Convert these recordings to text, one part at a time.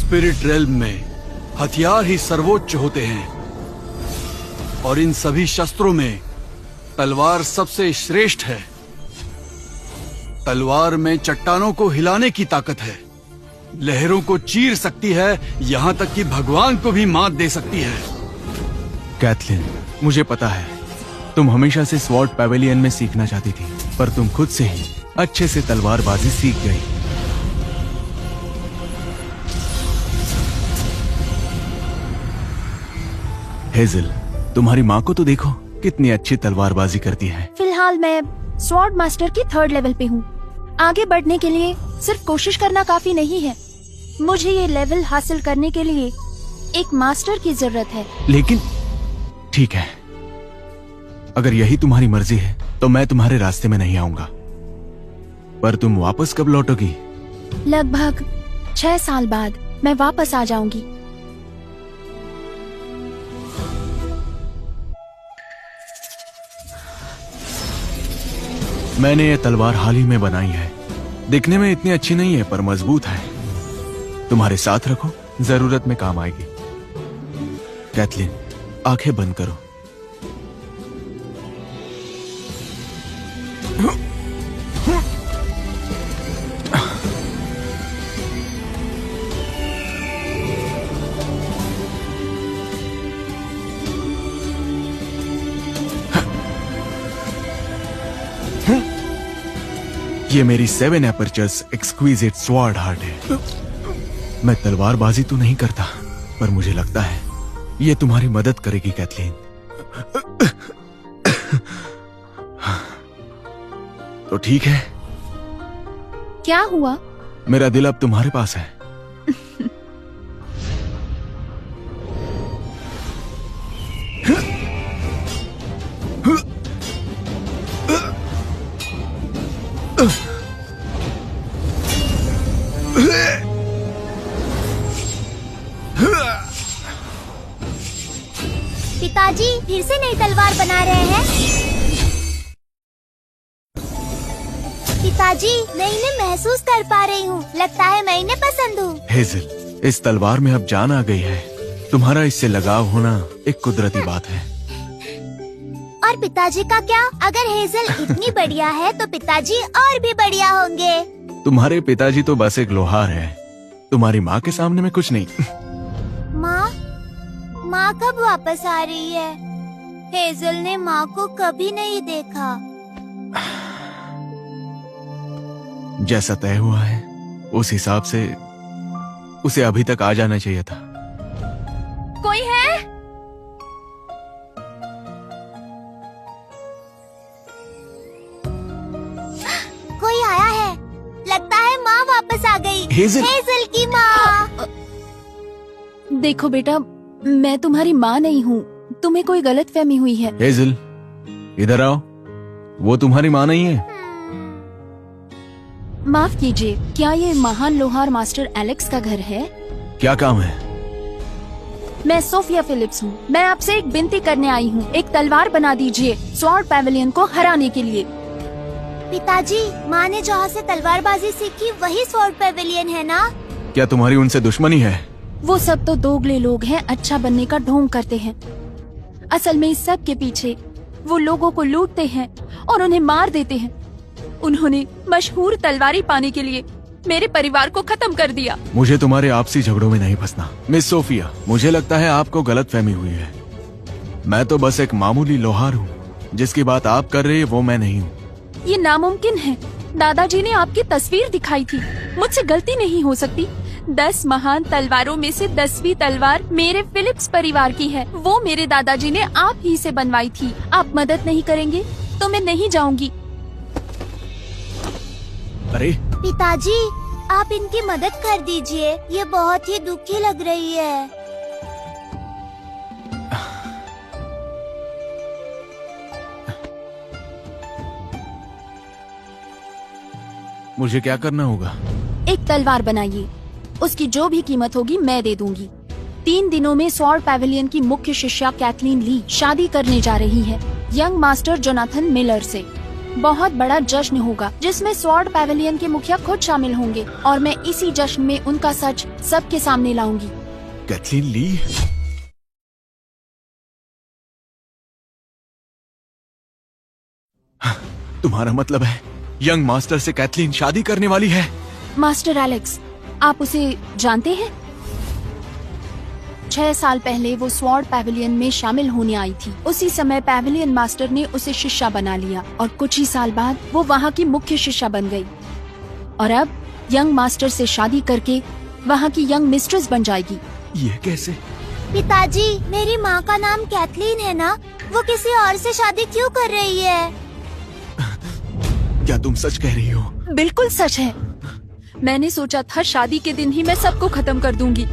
Spirit realm में हथियार ही सर्वोच्च होते हैं और इन सभी शस्त्रों में तलवार सबसे श्रेष्ठ है। तलवार में चट्टानों को हिलाने की ताकत है, लहरों को चीर सकती है, यहाँ तक कि भगवान को भी मात दे सकती है। कैथलीन, मुझे पता है तुम हमेशा से स्वॉर्ड पैवेलियन में सीखना चाहती थी, पर तुम खुद से ही अच्छे से तलवारबाजी सीख गई। हेजल, तुम्हारी माँ को तो देखो, कितनी अच्छी तलवारबाजी करती है। फिलहाल मैं स्वॉर्ड मास्टर की 3rd लेवल पे हूँ। आगे बढ़ने के लिए सिर्फ कोशिश करना काफी नहीं है, मुझे ये लेवल हासिल करने के लिए एक मास्टर की जरूरत है। लेकिन ठीक है, अगर यही तुम्हारी मर्जी है तो मैं तुम्हारे रास्ते में नहीं आऊंगा। पर तुम वापस कब लौटोगी? लगभग 6 साल बाद मैं वापस आ जाऊंगी। मैंने ये तलवार हाल ही में बनाई है। दिखने में इतनी अच्छी नहीं है पर मजबूत है। तुम्हारे साथ रखो, जरूरत में काम आएगी। कैथलीन, आंखें बंद करो। ये मेरी 7 एपर्चर्स एक्सक्विजिट स्वॉर्ड हार्ट है। मैं तलवारबाजी तो नहीं करता, पर मुझे लगता है ये तुम्हारी मदद करेगी कैथलीन। तो ठीक है। क्या हुआ? मेरा दिल अब तुम्हारे पास है। पिताजी फिर से नई तलवार बना रहे हैं। पिताजी, मैं इन्हें महसूस कर पा रही हूँ। लगता है मैं इन्हें पसंद हूँ। हेजल, इस तलवार में अब जान आ गई है। तुम्हारा इससे लगाव होना एक कुदरती बात है। और पिताजी का क्या? अगर हेजल इतनी बढ़िया है तो पिताजी और भी बढ़िया होंगे। तुम्हारे पिताजी तो बस एक लोहार है। तुम्हारी माँ के सामने में कुछ नहीं। माँ कब वापस आ रही है? हेजल ने माँ को कभी नहीं देखा। जैसा तय हुआ है उस हिसाब से उसे अभी तक आ जाना चाहिए था। कोई है? कोई आया है। लगता है माँ वापस आ गई। हेजल की माँ। देखो बेटा, मैं तुम्हारी माँ नहीं हूँ, तुम्हें कोई गलतफहमी हुई है। हेजल, इधर आओ। वो तुम्हारी माँ नहीं है। माफ कीजिए, क्या ये महान लोहार मास्टर एलेक्स का घर है? क्या काम है? मैं सोफिया फिलिप्स हूँ। मैं आपसे एक विनती करने आई हूँ। एक तलवार बना दीजिए स्वॉर्ड पैवेलियन को हराने के लिए। पिताजी, माँ ने जहाँ से तलवारबाजी सीखी वही स्वॉर्ड पैवेलियन है ना? क्या तुम्हारी उनसे दुश्मनी है? वो सब तो दोगले लोग हैं, अच्छा बनने का ढोंग करते हैं। असल में इस सब के पीछे वो लोगों को लूटते हैं और उन्हें मार देते हैं। उन्होंने मशहूर तलवारी पाने के लिए मेरे परिवार को खत्म कर दिया। मुझे तुम्हारे आपसी झगड़ों में नहीं फंसना। मिस सोफिया, मुझे लगता है आपको गलतफहमी हुई है। मैं तो बस एक मामूली लोहार हूँ। जिसकी बात आप कर रहे हैं वो मैं नहीं हूँ। ये नामुमकिन है। दादाजी ने आपकी तस्वीर दिखाई थी। मुझसे गलती नहीं हो सकती। 10 महान तलवारों में से 10वीं तलवार मेरे फिलिप्स परिवार की है। वो मेरे दादाजी ने आप ही से बनवाई थी। आप मदद नहीं करेंगे तो मैं नहीं जाऊंगी। अरे पिताजी, आप इनकी मदद कर दीजिए। ये बहुत ही दुखी लग रही है। मुझे क्या करना होगा? एक तलवार बनाइए। उसकी जो भी कीमत होगी मैं दे दूंगी। 3 दिनों में स्वॉर्ड पैवेलियन की मुख्य शिष्या कैथलीन ली शादी करने जा रही है यंग मास्टर जोनाथन मिलर से। बहुत बड़ा जश्न होगा जिसमें स्वॉर्ड पैवेलियन के मुखिया खुद शामिल होंगे और मैं इसी जश्न में उनका सच सबके सामने लाऊंगी। कैथलीन ली, तुम्हारा मतलब है यंग मास्टर से कैथलीन शादी करने वाली है? मास्टर एलेक्स, आप उसे जानते हैं? 6 साल पहले वो स्वॉर्ड पैवेलियन में शामिल होने आई थी। उसी समय पैवेलियन मास्टर ने उसे शिष्या बना लिया और कुछ ही साल बाद वो वहाँ की मुख्य शिष्या बन गई और अब यंग मास्टर से शादी करके वहाँ की यंग मिस्ट्रेस बन जाएगी। ये कैसे? पिताजी, मेरी माँ का नाम कैथलीन है ना, वो किसी और से शादी क्यों कर रही है? क्या तुम सच कह रही हो? बिल्कुल सच है। मैंने सोचा था शादी के दिन ही मैं सबको खत्म कर दूंगी,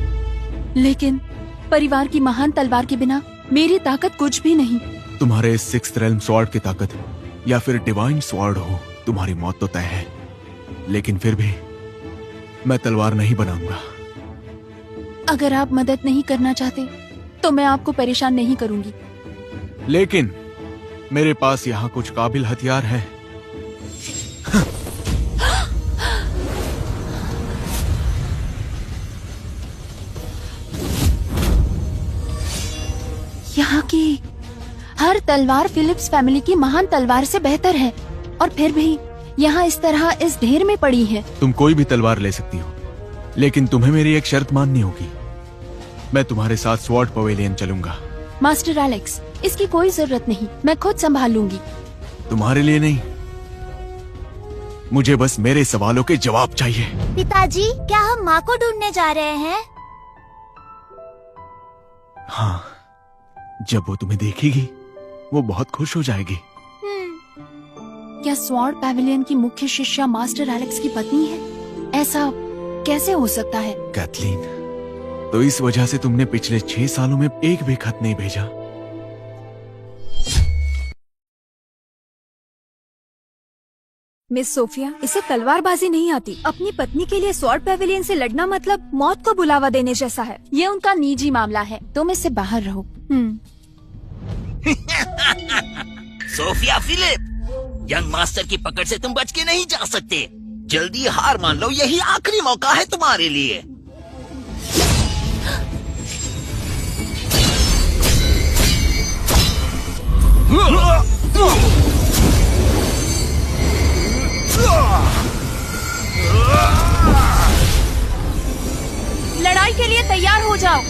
लेकिन परिवार की महान तलवार के बिना मेरी ताकत कुछ भी नहीं। तुम्हारे सिक्स्थ रेल्म स्वॉर्ड की ताकत या फिर डिवाइन स्वॉर्ड हो, तुम्हारी मौत तो तय है, लेकिन फिर भी मैं तलवार नहीं बनाऊंगा। अगर आप मदद नहीं करना चाहते तो मैं आपको परेशान नहीं करूंगी। लेकिन मेरे पास यहाँ कुछ काबिल हथियार है। यहाँ की हर तलवार फिलिप्स फैमिली की महान तलवार से बेहतर है और फिर भी यहाँ इस तरह इस ढेर में पड़ी है। तुम कोई भी तलवार ले सकती हो, लेकिन तुम्हें मेरी एक शर्त माननी होगी। मैं तुम्हारे साथ स्वॉर्ड पवेलियन चलूंगा। मास्टर एलेक्स, इसकी कोई जरूरत नहीं, मैं खुद संभाल लूंगी। तुम्हारे लिए नहीं, मुझे बस मेरे सवालों के जवाब चाहिए। पिताजी, क्या हम माँ को ढूंढने जा रहे हैं? हाँ, जब वो तुम्हें देखेगी वो बहुत खुश हो जाएगी। क्या स्वॉर्ड पैवेलियन की मुख्य शिष्या मास्टर एलेक्स की पत्नी है? ऐसा कैसे हो सकता है? कैथलीन, तो इस वजह से तुमने पिछले 6 सालों में एक भी खत नहीं भेजा। मिस सोफिया, इसे तलवारबाजी नहीं आती। अपनी पत्नी के लिए स्वॉर्ड पैवेलियन से लड़ना मतलब मौत को बुलावा देने जैसा है। ये उनका निजी मामला है, तुम इससे बाहर रहो। सोफिया फिलिप, यंग मास्टर की पकड़ से तुम बच के नहीं जा सकते। जल्दी हार मान लो, यही आखिरी मौका है तुम्हारे लिए। लड़ाई के लिए तैयार हो जाओ।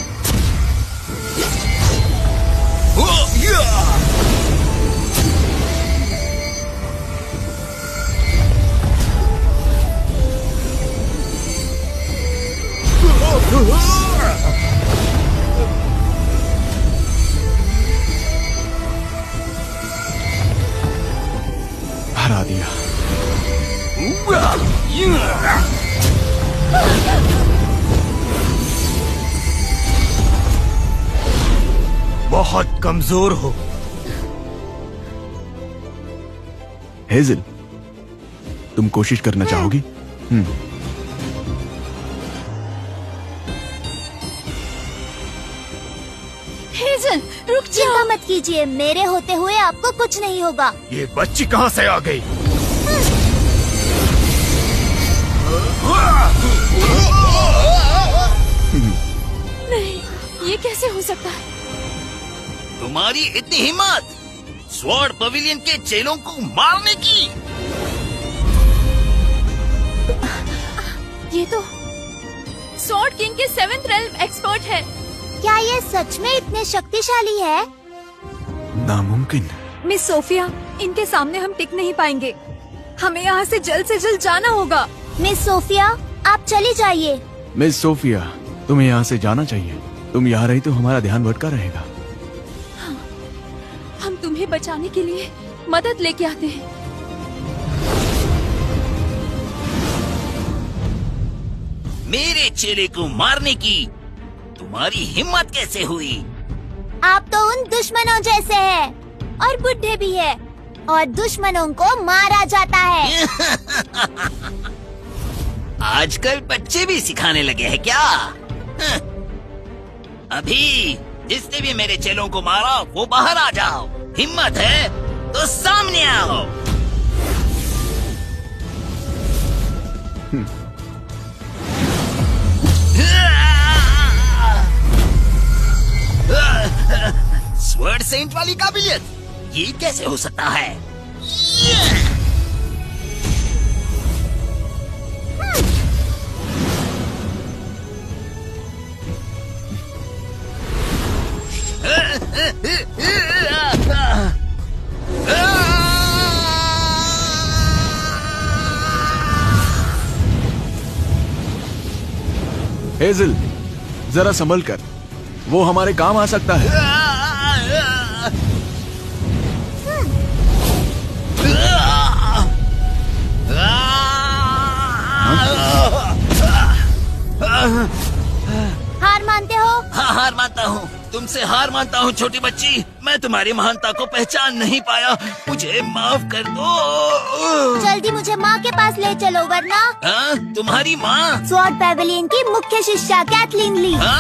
हरा दिया। बहुत कमजोर हो। हेजल, तुम कोशिश करना चाहोगी? हेजल, रुक जाओ। चिंता मत कीजिए, मेरे होते हुए आपको कुछ नहीं होगा। ये बच्ची कहाँ से आ गई? नहीं, ये कैसे हो सकता है? तुम्हारी इतनी हिम्मत स्वॉर्ड पवेलियन के चेलों को मारने की? ये तो स्वॉर्ड किंग के 7th रेल्म एक्सपर्ट है। क्या ये सच में इतने शक्तिशाली है? नामुमकिन। मिस सोफिया, इनके सामने हम टिक नहीं पाएंगे। हमें यहाँ से जल्द जाना होगा। मिस सोफिया, आप चली जाइए। मिस सोफिया, तुम्हें यहाँ से जाना चाहिए। तुम यहाँ रही तो हमारा ध्यान भटका रहेगा। हम तुम्हें बचाने के लिए मदद लेके आते हैं। मेरे चेले को मारने की तुम्हारी हिम्मत कैसे हुई? आप तो उन दुश्मनों जैसे हैं और बुढ़े भी हैं और दुश्मनों को मारा जाता है। आजकल बच्चे भी सिखाने लगे हैं क्या? अभी जिसने भी मेरे चेलों को मारा वो बाहर आ जाओ। हिम्मत है तो सामने आओ। सेंट वाली काबिलियत, ये कैसे हो सकता है? हेजल, जरा संभल कर, वो हमारे काम आ सकता है। हार मानते हो? हाँ, हार मानता हूँ, तुमसे हार मानता हूँ छोटी बच्ची। मैं तुम्हारी महानता को पहचान नहीं पाया, मुझे माफ कर दो। जल्दी मुझे माँ के पास ले चलो, वरना हाँ, तुम्हारी माँ? स्वॉर्ड पैवेलियन की मुख्य शिष्या कैथलीन ली। हाँ?